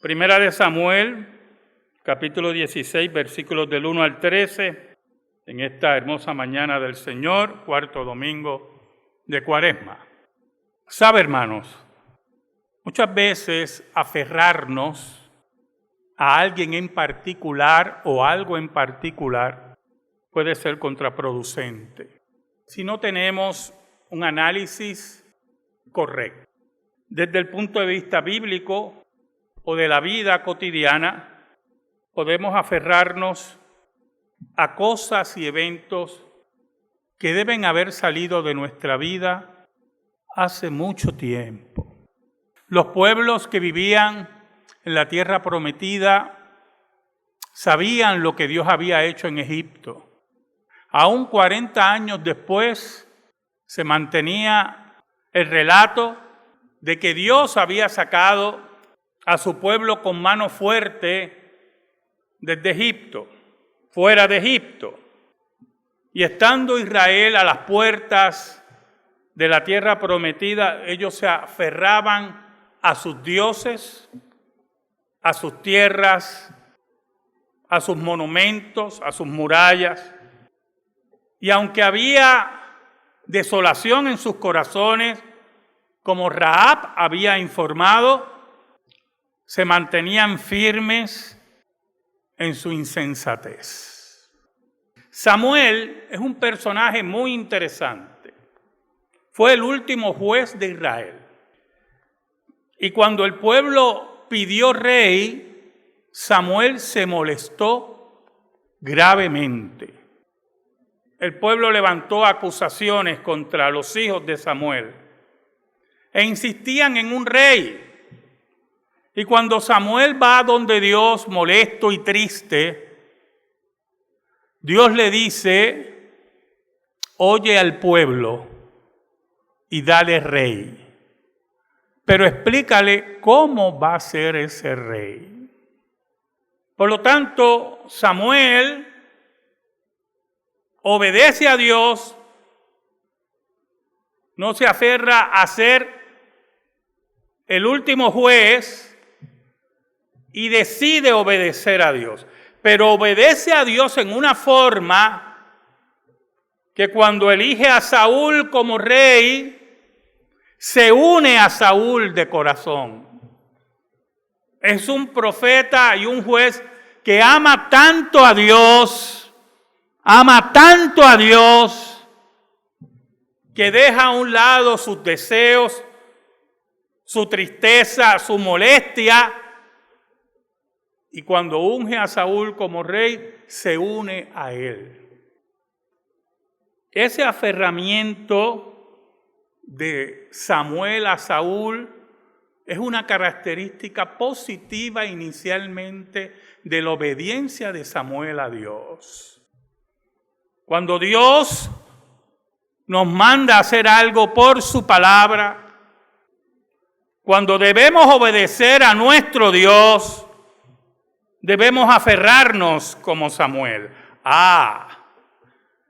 Primera de Samuel, capítulo 16, versículos del 1 al 13, en esta hermosa mañana del Señor, cuarto domingo de Cuaresma. ¿Sabe, hermanos? Muchas veces aferrarnos a alguien en particular o algo en particular puede ser contraproducente si no tenemos un análisis correcto. Desde el punto de vista bíblico o de la vida cotidiana, podemos aferrarnos a cosas y eventos que deben haber salido de nuestra vida hace mucho tiempo. Los pueblos que vivían en la tierra prometida sabían lo que Dios había hecho en Egipto. Aún 40 años después se mantenía el relato de que Dios había sacado a su pueblo con mano fuerte desde Egipto, fuera de Egipto. Y estando Israel a las puertas de la tierra prometida, ellos se aferraban a sus dioses, a sus tierras, a sus monumentos, a sus murallas. Y aunque había desolación en sus corazones, como Rahab había informado, se mantenían firmes en su insensatez. Samuel es un personaje muy interesante. Fue el último juez de Israel. Y cuando el pueblo pidió rey, Samuel se molestó gravemente. El pueblo levantó acusaciones contra los hijos de Samuel e insistían en un rey. Y cuando Samuel va donde Dios, molesto y triste, Dios le dice: oye al pueblo y dale rey. Pero explícale cómo va a ser ese rey. Por lo tanto, Samuel obedece a Dios, no se aferra a ser el último juez y decide obedecer a Dios. Pero obedece a Dios en una forma que cuando elige a Saúl como rey, se une a Saúl de corazón. Es un profeta y un juez que ama tanto a Dios, que deja a un lado sus deseos, su tristeza, su molestia, y cuando unge a Saúl como rey, se une a él. Ese aferramiento de Samuel a Saúl es una característica positiva inicialmente de la obediencia de Samuel a Dios. Cuando Dios nos manda a hacer algo por su palabra, cuando debemos obedecer a nuestro Dios, debemos aferrarnos como Samuel.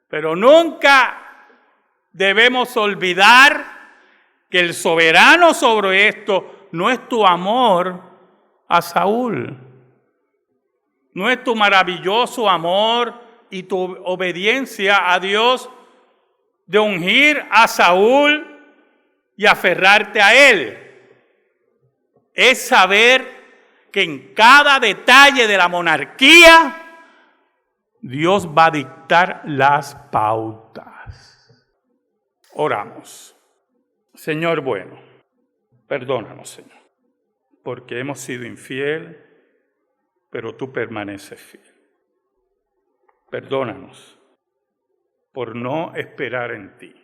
Pero nunca debemos olvidar que el soberano sobre esto no es tu amor a Saúl, no es tu maravilloso amor y tu obediencia a Dios de ungir a Saúl y aferrarte a él. Es saber que en cada detalle de la monarquía Dios va a dictar las pautas. Oramos. Señor bueno, perdónanos, Señor, porque hemos sido infiel, pero tú permaneces fiel. Perdónanos por no esperar en ti.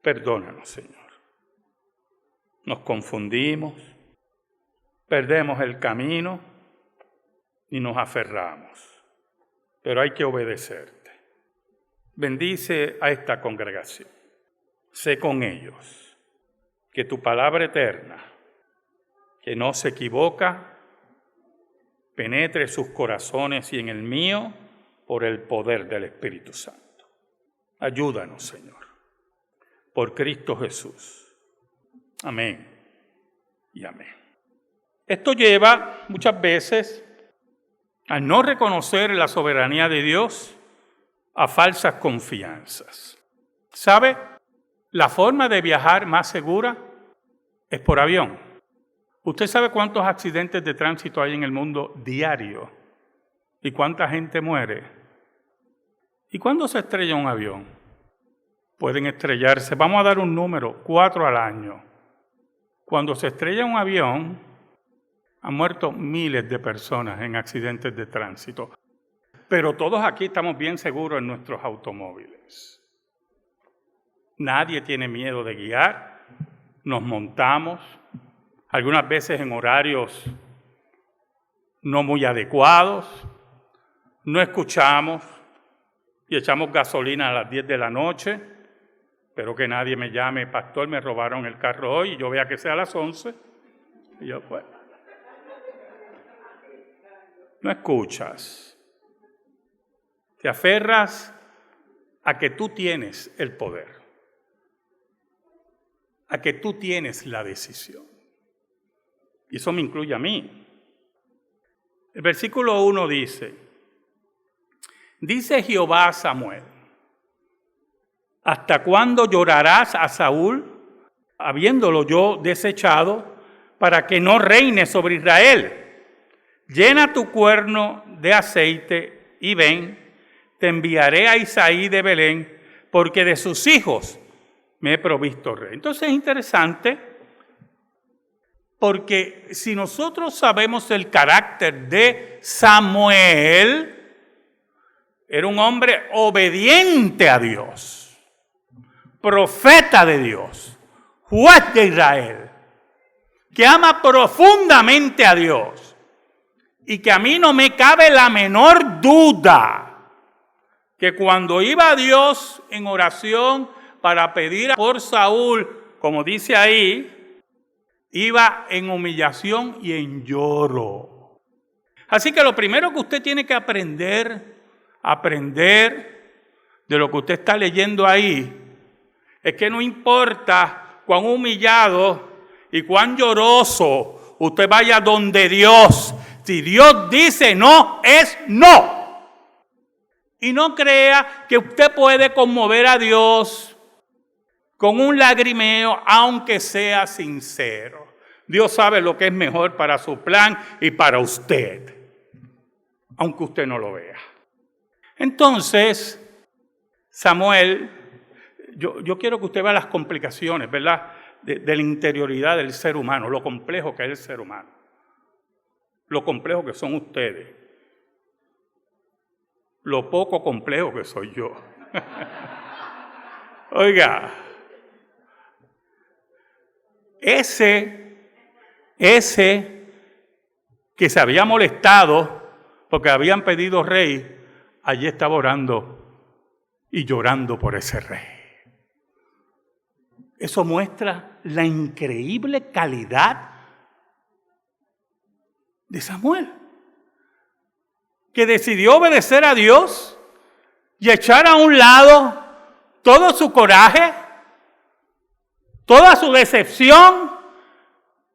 Perdónanos, Señor. Nos confundimos, perdemos el camino y nos aferramos. Pero hay que obedecerte. Bendice a esta congregación. Sé con ellos. Que tu palabra eterna, que no se equivoca, penetre sus corazones y en el mío por el poder del Espíritu Santo. Ayúdanos, Señor. Por Cristo Jesús. Amén y amén. Esto lleva muchas veces a no reconocer la soberanía de Dios, a falsas confianzas. ¿Sabe? La forma de viajar más segura es por avión. ¿Usted sabe cuántos accidentes de tránsito hay en el mundo diario? ¿Y cuánta gente muere? ¿Y cuándo se estrella un avión? Pueden estrellarse, vamos a dar un número, 4 al año. Cuando se estrella un avión, han muerto miles de personas en accidentes de tránsito. Pero todos aquí estamos bien seguros en nuestros automóviles. Nadie tiene miedo de guiar, nos montamos, algunas veces en horarios no muy adecuados, no escuchamos y echamos gasolina a las 10 de la noche. Espero que nadie me llame, pastor, me robaron el carro hoy, y yo vea que sea a las 11. Y yo, pues, no escuchas. Te aferras a que tú tienes el poder, a que tú tienes la decisión. Y eso me incluye a mí. El versículo 1 dice Jehová a Samuel: ¿hasta cuándo llorarás a Saúl, habiéndolo yo desechado, para que no reine sobre Israel? Llena tu cuerno de aceite y ven, te enviaré a Isaí de Belén, porque de sus hijos me he provisto rey. Entonces es interesante, porque si nosotros sabemos el carácter de Samuel, era un hombre obediente a Dios, profeta de Dios, juez de Israel, que ama profundamente a Dios, y que a mí no me cabe la menor duda que cuando iba a Dios en oración para pedir por Saúl, como dice ahí, iba en humillación y en lloro. Así que lo primero que usted tiene que aprender de lo que usted está leyendo ahí, es que no importa cuán humillado y cuán lloroso usted vaya donde Dios, si Dios dice no, es no. Y no crea que usted puede conmover a Dios con un lagrimeo, aunque sea sincero. Dios sabe lo que es mejor para su plan y para usted, aunque usted no lo vea. Entonces, Samuel, yo quiero que usted vea las complicaciones, ¿verdad?, de la interioridad del ser humano, lo complejo que es el ser humano, lo complejo que son ustedes, lo poco complejo que soy yo. Oiga, ese que se había molestado porque habían pedido rey, allí estaba orando y llorando por ese rey. Eso muestra la increíble calidad de Samuel, que decidió obedecer a Dios y echar a un lado todo su coraje, toda su decepción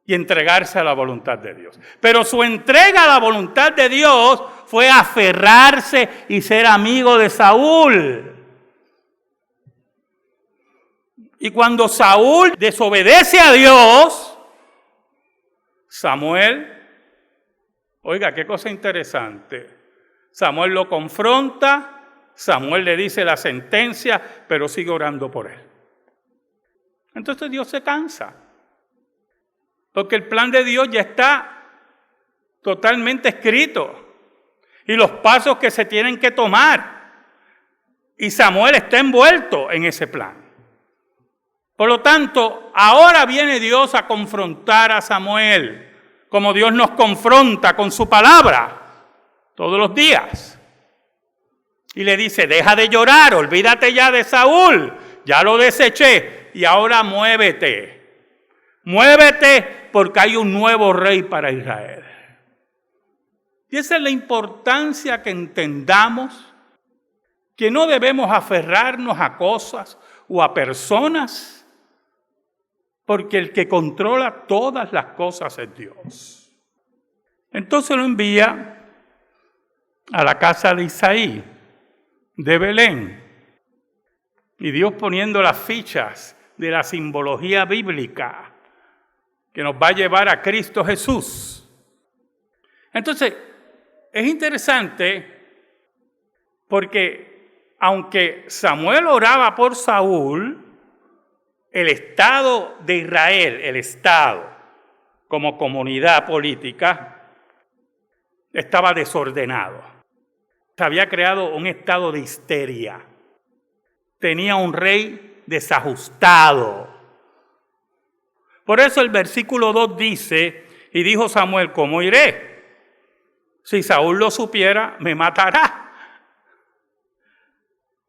y entregarse a la voluntad de Dios. Pero su entrega a la voluntad de Dios fue aferrarse y ser amigo de Saúl. Y cuando Saúl desobedece a Dios, Samuel, oiga, qué cosa interesante, Samuel lo confronta, Samuel le dice la sentencia, pero sigue orando por él. Entonces Dios se cansa, porque el plan de Dios ya está totalmente escrito y los pasos que se tienen que tomar, y Samuel está envuelto en ese plan. Por lo tanto, ahora viene Dios a confrontar a Samuel, como Dios nos confronta con su palabra todos los días. Y le dice, deja de llorar, olvídate ya de Saúl, ya lo deseché, y ahora muévete. Muévete porque hay un nuevo rey para Israel. Y esa es la importancia que entendamos, que no debemos aferrarnos a cosas o a personas, porque el que controla todas las cosas es Dios. Entonces lo envía a la casa de Isaí, de Belén. Y Dios poniendo las fichas de la simbología bíblica que nos va a llevar a Cristo Jesús. Entonces, es interesante porque aunque Samuel oraba por Saúl, el Estado de Israel, el Estado como comunidad política, estaba desordenado. Se había creado un estado de histeria. Tenía un rey desajustado. Por eso el versículo 2 dice, y dijo Samuel, ¿cómo iré? Si Saúl lo supiera, me matará.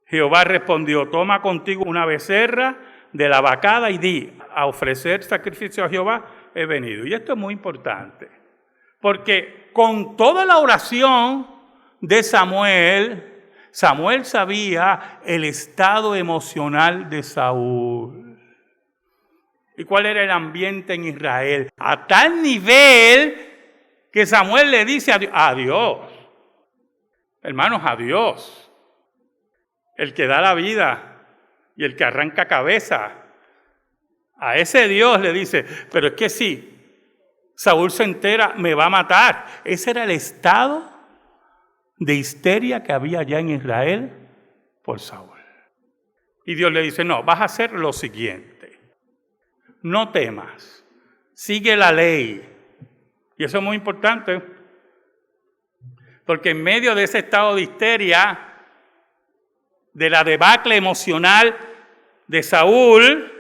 Jehová respondió, toma contigo una becerra de la vacada y di, a ofrecer sacrificio a Jehová he venido. Y esto es muy importante, porque con toda la oración de Samuel, Samuel sabía el estado emocional de Saúl. ¿Y cuál era el ambiente en Israel? A tal nivel que Samuel le dice a Dios, hermanos, a Dios, el que da la vida y el que arranca cabeza, a ese Dios le dice, pero es que si Saúl se entera, me va a matar. Ese era el estado de histeria que había allá en Israel por Saúl. Y Dios le dice, no, vas a hacer lo siguiente, no temas, sigue la ley. Y eso es muy importante, porque en medio de ese estado de histeria, de la debacle emocional de Saúl,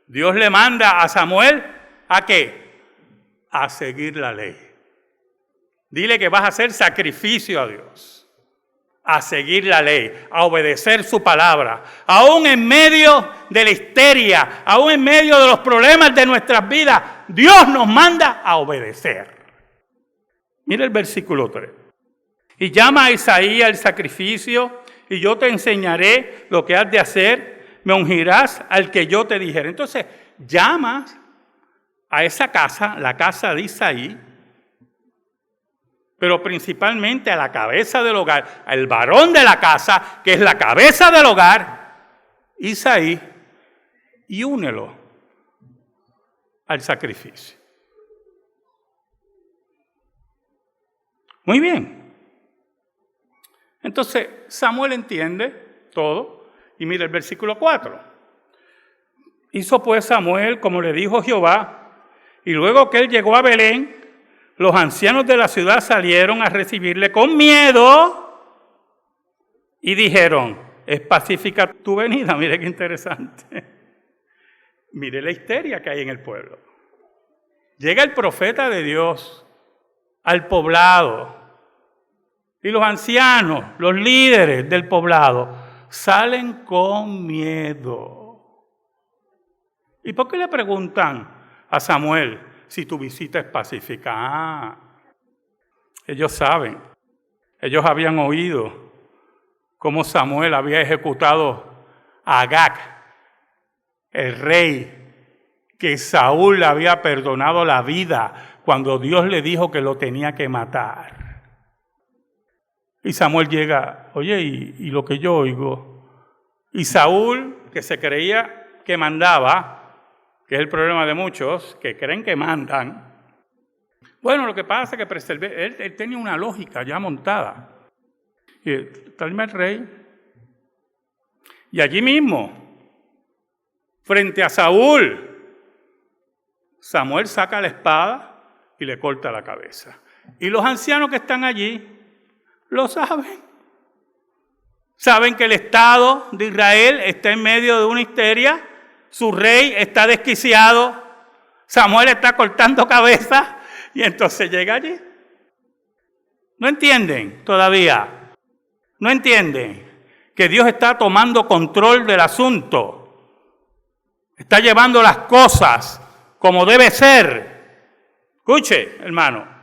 Dios le manda a Samuel, ¿a qué? A seguir la ley. Dile que vas a hacer sacrificio a Dios, a seguir la ley, a obedecer su palabra. Aún en medio de la histeria, aún en medio de los problemas de nuestras vidas, Dios nos manda a obedecer. Mira el versículo 3. Y llama a Isaí al sacrificio, y yo te enseñaré lo que has de hacer, me ungirás al que yo te dijere. Entonces, llamas a esa casa, la casa de Isaí, pero principalmente a la cabeza del hogar, al varón de la casa, que es la cabeza del hogar, Isaí, y únelo al sacrificio. Muy bien. Entonces, Samuel entiende todo, y mira el versículo 4. Hizo pues Samuel como le dijo Jehová, y luego que él llegó a Belén, los ancianos de la ciudad salieron a recibirle con miedo y dijeron, es pacífica tu venida. Mire qué interesante. Mire la histeria que hay en el pueblo. Llega el profeta de Dios al poblado y los ancianos, los líderes del poblado, salen con miedo. ¿Y por qué le preguntan a Samuel si tu visita es pacífica? Ellos saben, ellos habían oído cómo Samuel había ejecutado a Agag, el rey, que Saúl le había perdonado la vida cuando Dios le dijo que lo tenía que matar. Y Samuel llega, oye, y lo que yo oigo. Y Saúl, que se creía que mandaba, que es el problema de muchos, que creen que mandan. Bueno, lo que pasa es que él tenía una lógica ya montada. Y tráeme al rey. Y allí mismo, frente a Saúl, Samuel saca la espada y le corta la cabeza. Y los ancianos que están allí lo saben. Saben que el Estado de Israel está en medio de una histeria, su rey está desquiciado, Samuel está cortando cabezas y entonces llega allí. ¿No entienden todavía? ¿No entienden que Dios está tomando control del asunto? Está llevando las cosas como debe ser. Escuche, hermano.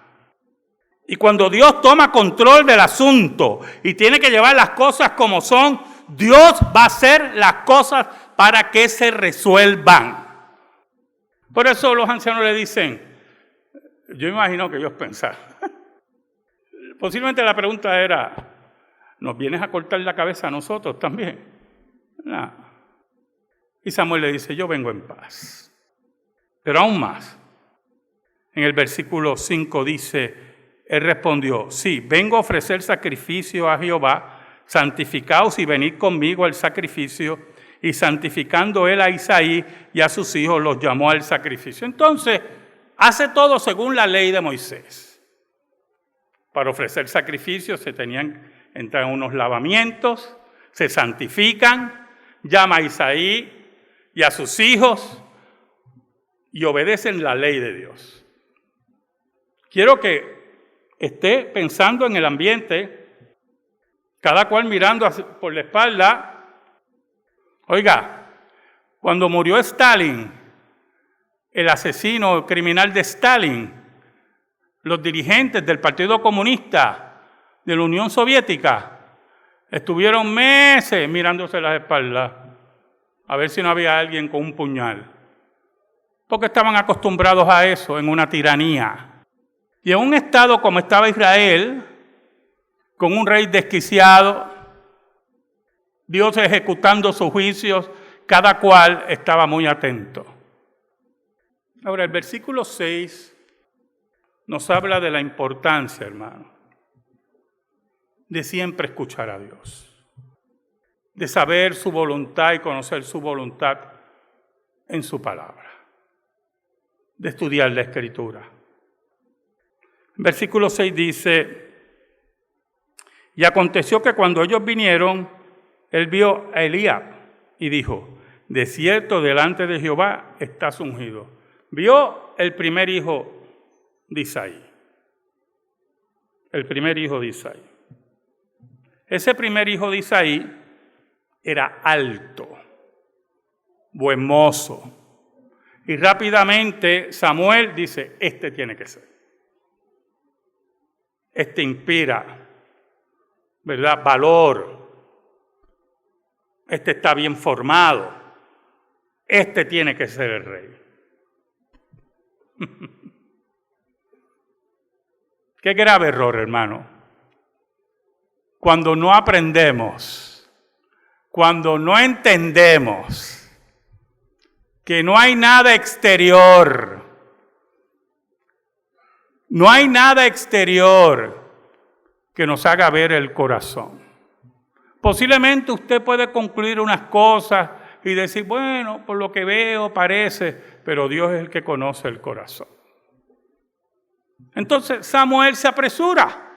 Y cuando Dios toma control del asunto y tiene que llevar las cosas como son, Dios va a hacer las cosas para que se resuelvan. Por eso los ancianos le dicen, yo imagino que ellos pensaron, Posiblemente la pregunta era, ¿nos vienes a cortar la cabeza a nosotros también? No. Y Samuel le dice, yo vengo en paz. Pero aún más, en el versículo 5 dice, él respondió, sí, vengo a ofrecer sacrificio a Jehová, santificaos y venid conmigo al sacrificio. Y santificando él a Isaí y a sus hijos, los llamó al sacrificio. Entonces, hace todo según la ley de Moisés. Para ofrecer sacrificios se tenían que entrar en unos lavamientos, se santifican, llama a Isaí y a sus hijos y obedecen la ley de Dios. Quiero que esté pensando en el ambiente, cada cual mirando por la espalda. Oiga, cuando murió Stalin, el asesino criminal de Stalin, los dirigentes del Partido Comunista de la Unión Soviética estuvieron meses mirándose las espaldas a ver si no había alguien con un puñal, porque estaban acostumbrados a eso en una tiranía. Y en un estado como estaba Israel, con un rey desquiciado, Dios ejecutando sus juicios, cada cual estaba muy atento. Ahora, el versículo 6 nos habla de la importancia, hermano, de siempre escuchar a Dios, de saber su voluntad y conocer su voluntad en su palabra, de estudiar la Escritura. Versículo 6 dice, y aconteció que cuando ellos vinieron, él vio a Eliab y dijo, de cierto delante de Jehová estás ungido. Vio el primer hijo de Isaí. El primer hijo de Isaí. Ese primer hijo de Isaí era alto, buen mozo. Y rápidamente Samuel dice, este tiene que ser. Este inspira, ¿verdad? Valor. Este está bien formado. Este tiene que ser el rey. Qué grave error, hermano. Cuando no aprendemos, cuando no entendemos que no hay nada exterior, no hay nada exterior que nos haga ver el corazón. Posiblemente usted puede concluir unas cosas y decir, bueno, por lo que veo parece, pero Dios es el que conoce el corazón. Entonces Samuel se apresura.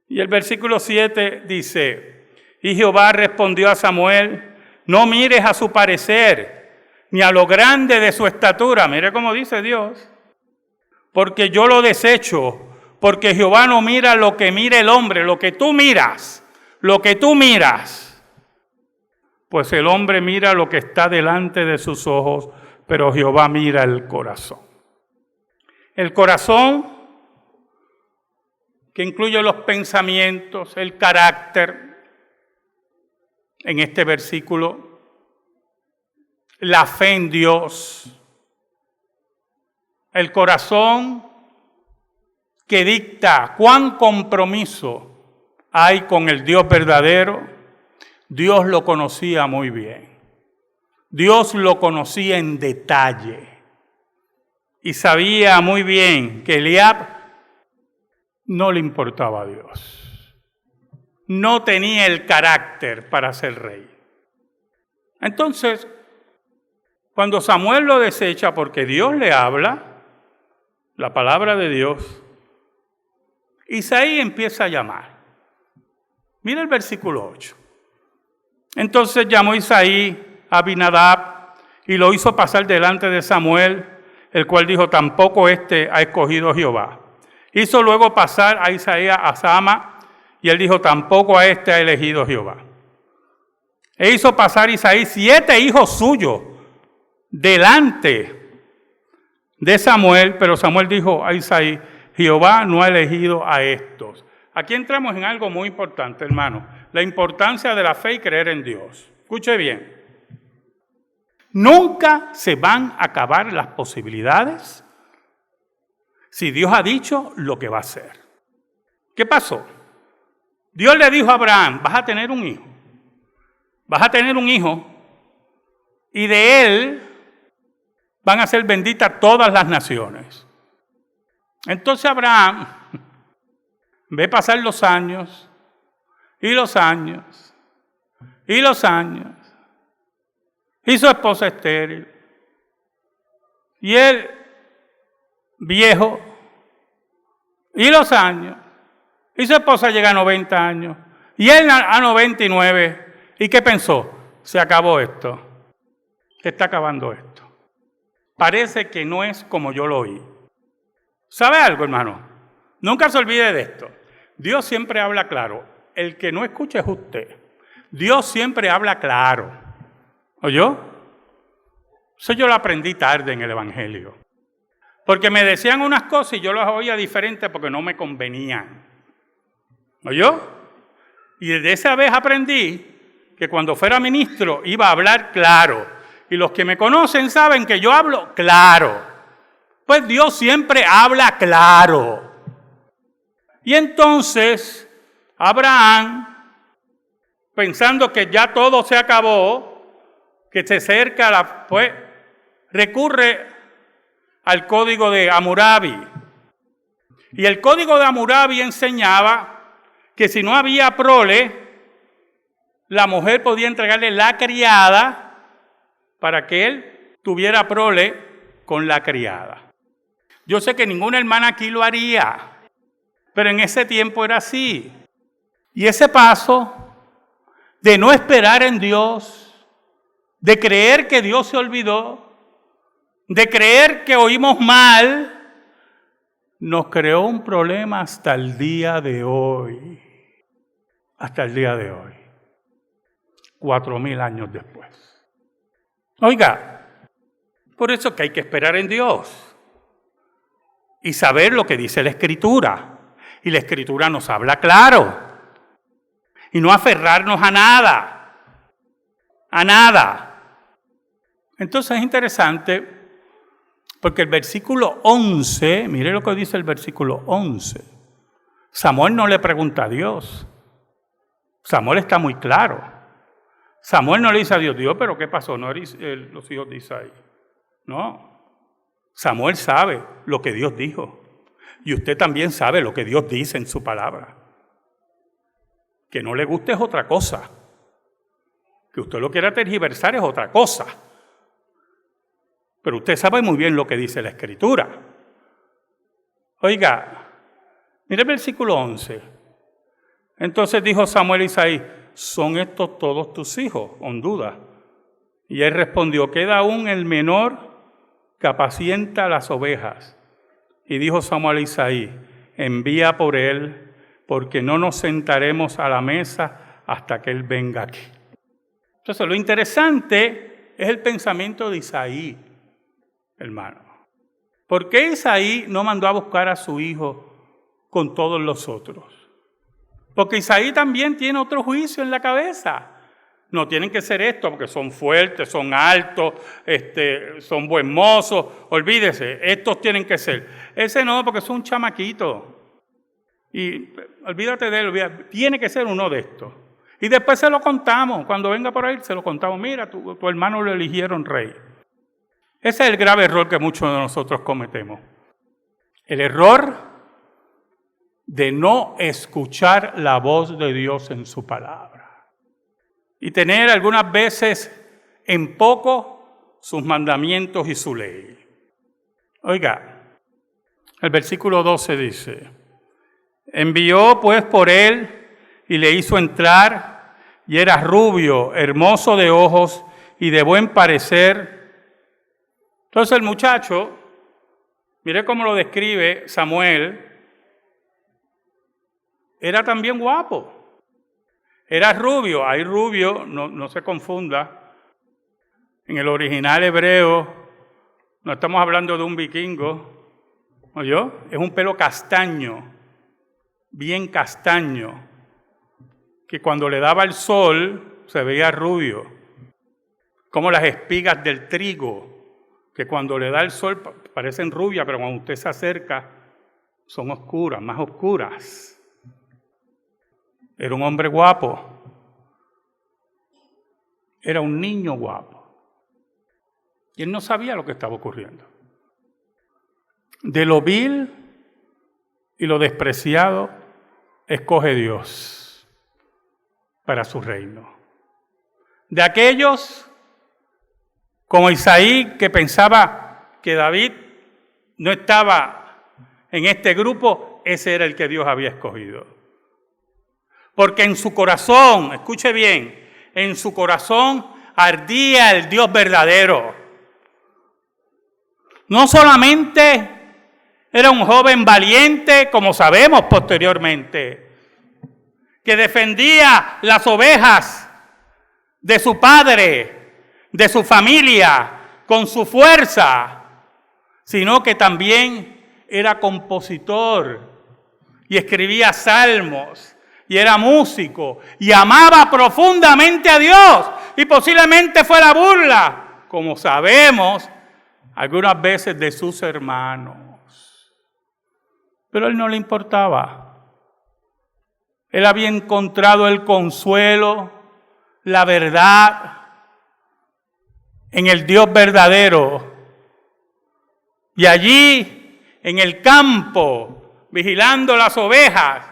Y el versículo 7 dice, y Jehová respondió a Samuel, no mires a su parecer, ni a lo grande de su estatura. Mire cómo dice Dios. Porque yo lo desecho, porque Jehová no mira lo que mira el hombre, lo que tú miras, Pues el hombre mira lo que está delante de sus ojos, pero Jehová mira el corazón. El corazón, que incluye los pensamientos, el carácter, en este versículo, la fe en Dios, el corazón que dicta cuán compromiso hay con el Dios verdadero, Dios lo conocía muy bien. Dios lo conocía en detalle y sabía muy bien que Eliab no le importaba a Dios. No tenía el carácter para ser rey. Entonces, cuando Samuel lo desecha porque Dios le habla, la palabra de Dios, Isaí empieza a llamar. Mira el versículo 8. Entonces llamó Isaí a Abinadab y lo hizo pasar delante de Samuel, el cual dijo, tampoco este ha escogido Jehová. Hizo luego pasar a Isaías a Sama, y él dijo, tampoco a este ha elegido Jehová. E hizo pasar Isaí 7 hijos suyos delante de Samuel, pero Samuel dijo a Isaí, Jehová no ha elegido a estos. Aquí entramos en algo muy importante, hermano, la importancia de la fe y creer en Dios. Escuche bien. Nunca se van a acabar las posibilidades si Dios ha dicho lo que va a hacer. ¿Qué pasó? Dios le dijo a Abraham, vas a tener un hijo. Vas a tener un hijo y de él van a ser benditas todas las naciones. Entonces Abraham ve pasar los años y los años y los años y su esposa estéril y él viejo y los años y su esposa llega a 90 años y él a 99. ¿Y qué pensó? Se acabó esto. Se está acabando esto. Parece que no es como yo lo oí. ¿Sabe algo, hermano? Nunca se olvide de esto. Dios siempre habla claro. El que no escucha es usted. Dios siempre habla claro. ¿Oyó? Eso yo lo aprendí tarde en el Evangelio. Porque me decían unas cosas y yo las oía diferentes porque no me convenían. ¿Oyó? Y desde esa vez aprendí que cuando fuera ministro iba a hablar claro. Y los que me conocen saben que yo hablo claro. Pues Dios siempre habla claro. Y entonces Abraham, pensando que ya todo se acabó, que se acerca, pues recurre al código de Hammurabi. Y el código de Hammurabi enseñaba que si no había prole, la mujer podía entregarle la criada para que él tuviera prole con la criada. Yo sé que ninguna hermana aquí lo haría, pero en ese tiempo era así. Y ese paso de no esperar en Dios, de creer que Dios se olvidó, de creer que oímos mal, nos creó un problema hasta el día de hoy. Hasta el día de hoy. 4,000 años después. Oiga, por eso que hay que esperar en Dios y saber lo que dice la Escritura. Y la Escritura nos habla claro. Y no aferrarnos a nada. A nada. Entonces es interesante porque el versículo 11, mire lo que dice el versículo 11. Samuel no le pregunta a Dios. Samuel está muy claro. Samuel no le dice a Dios, Dios, pero ¿qué pasó? No eres los hijos de Isaí. No. Samuel sabe lo que Dios dijo. Y usted también sabe lo que Dios dice en su palabra. Que no le guste es otra cosa. Que usted lo quiera tergiversar es otra cosa. Pero usted sabe muy bien lo que dice la Escritura. Oiga, mire el versículo 11. Entonces dijo Samuel a Isaí, ¿son estos todos tus hijos? Con duda. Y él respondió, queda aún el menor que apacienta las ovejas. Y dijo Samuel a Isaí, envía por él, porque no nos sentaremos a la mesa hasta que él venga aquí. Entonces lo interesante es el pensamiento de Isaí, hermano. ¿Por qué Isaí no mandó a buscar a su hijo con todos los otros? Porque Isaí también tiene otro juicio en la cabeza. No tienen que ser estos porque son fuertes, son altos, son buen mozos. Olvídese, estos tienen que ser. Ese no, porque es un chamaquito. Y olvídate de él, tiene que ser uno de estos. Y después se lo contamos, cuando venga por ahí se lo contamos. Mira, tu hermano lo eligieron rey. Ese es el grave error que muchos de nosotros cometemos. El error de no escuchar la voz de Dios en su palabra. Y tener algunas veces en poco sus mandamientos y su ley. Oiga, el versículo 12 dice, envió pues por él y le hizo entrar, y era rubio, hermoso de ojos y de buen parecer. Entonces el muchacho, mire cómo lo describe Samuel, era también guapo. Era rubio, hay rubio, no se confunda. En el original hebreo no estamos hablando de un vikingo, ¿oyó? Es un pelo castaño, bien castaño, que cuando le daba el sol se veía rubio, como las espigas del trigo, que cuando le da el sol parecen rubias, pero cuando usted se acerca son oscuras, más oscuras. Era un hombre guapo. Era un niño guapo. Y él no sabía lo que estaba ocurriendo. De lo vil y lo despreciado, escoge Dios para su reino. De aquellos, como Isaí, que pensaba que David no estaba en este grupo, ese era el que Dios había escogido. Porque en su corazón, escuche bien, en su corazón ardía el Dios verdadero. No solamente era un joven valiente, como sabemos posteriormente, que defendía las ovejas de su padre, de su familia, con su fuerza, sino que también era compositor y escribía salmos y era músico y amaba profundamente a Dios y posiblemente fue la burla, como sabemos, algunas veces de sus hermanos. Pero a él no le importaba. Él había encontrado el consuelo, la verdad, en el Dios verdadero. Y allí, en el campo, vigilando las ovejas,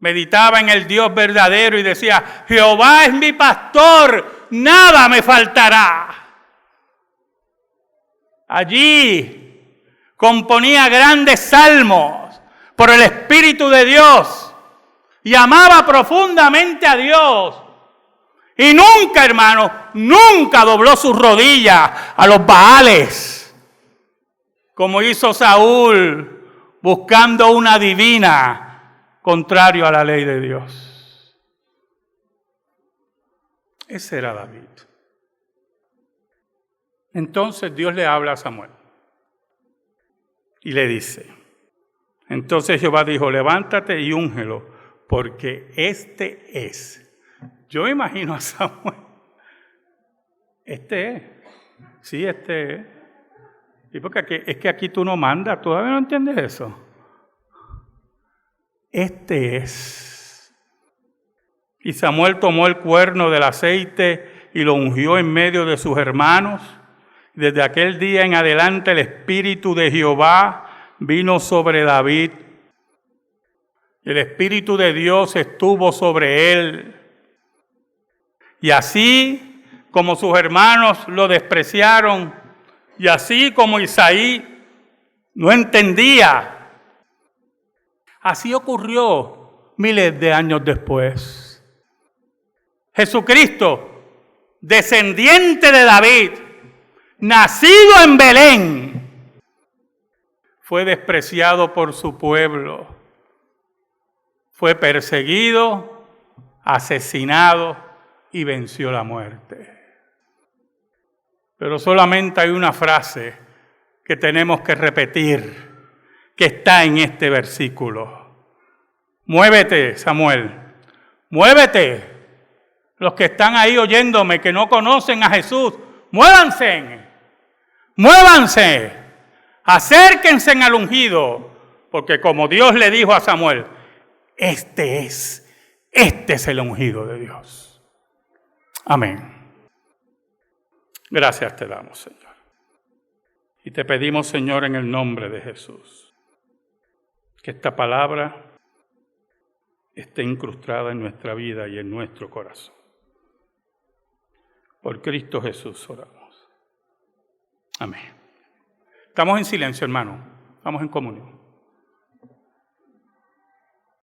meditaba en el Dios verdadero y decía: Jehová es mi pastor, nada me faltará. Allí componía grandes salmos por el Espíritu de Dios y amaba profundamente a Dios. Y nunca, hermano, nunca dobló sus rodillas a los Baales, como hizo Saúl, buscando una divina, contrario a la ley de Dios. Ese era David. Entonces Dios le habla a Samuel y le dice, entonces Jehová dijo: levántate y úngelo, porque este es. Yo me imagino a Samuel. Este es. Sí, este es. Y porque es que aquí tú no mandas, ¿todavía no entiendes eso? Este es. Y Samuel tomó el cuerno del aceite y lo ungió en medio de sus hermanos. Desde aquel día en adelante el Espíritu de Jehová vino sobre David. El Espíritu de Dios estuvo sobre él. Y así como sus hermanos lo despreciaron, y así como Isaí no entendía, así ocurrió miles de años después. Jesucristo, descendiente de David, nacido en Belén, fue despreciado por su pueblo, fue perseguido, asesinado y venció la muerte. Pero solamente hay una frase que tenemos que repetir, que está en este versículo. Muévete, Samuel, muévete. Los que están ahí oyéndome, que no conocen a Jesús, muévanse, muévanse, acérquense al ungido, porque como Dios le dijo a Samuel, este es el ungido de Dios. Amén. Gracias te damos, Señor. Y te pedimos, Señor, en el nombre de Jesús, que esta palabra esté incrustada en nuestra vida y en nuestro corazón. Por Cristo Jesús oramos. Amén. Estamos en silencio, hermano. Estamos en comunión.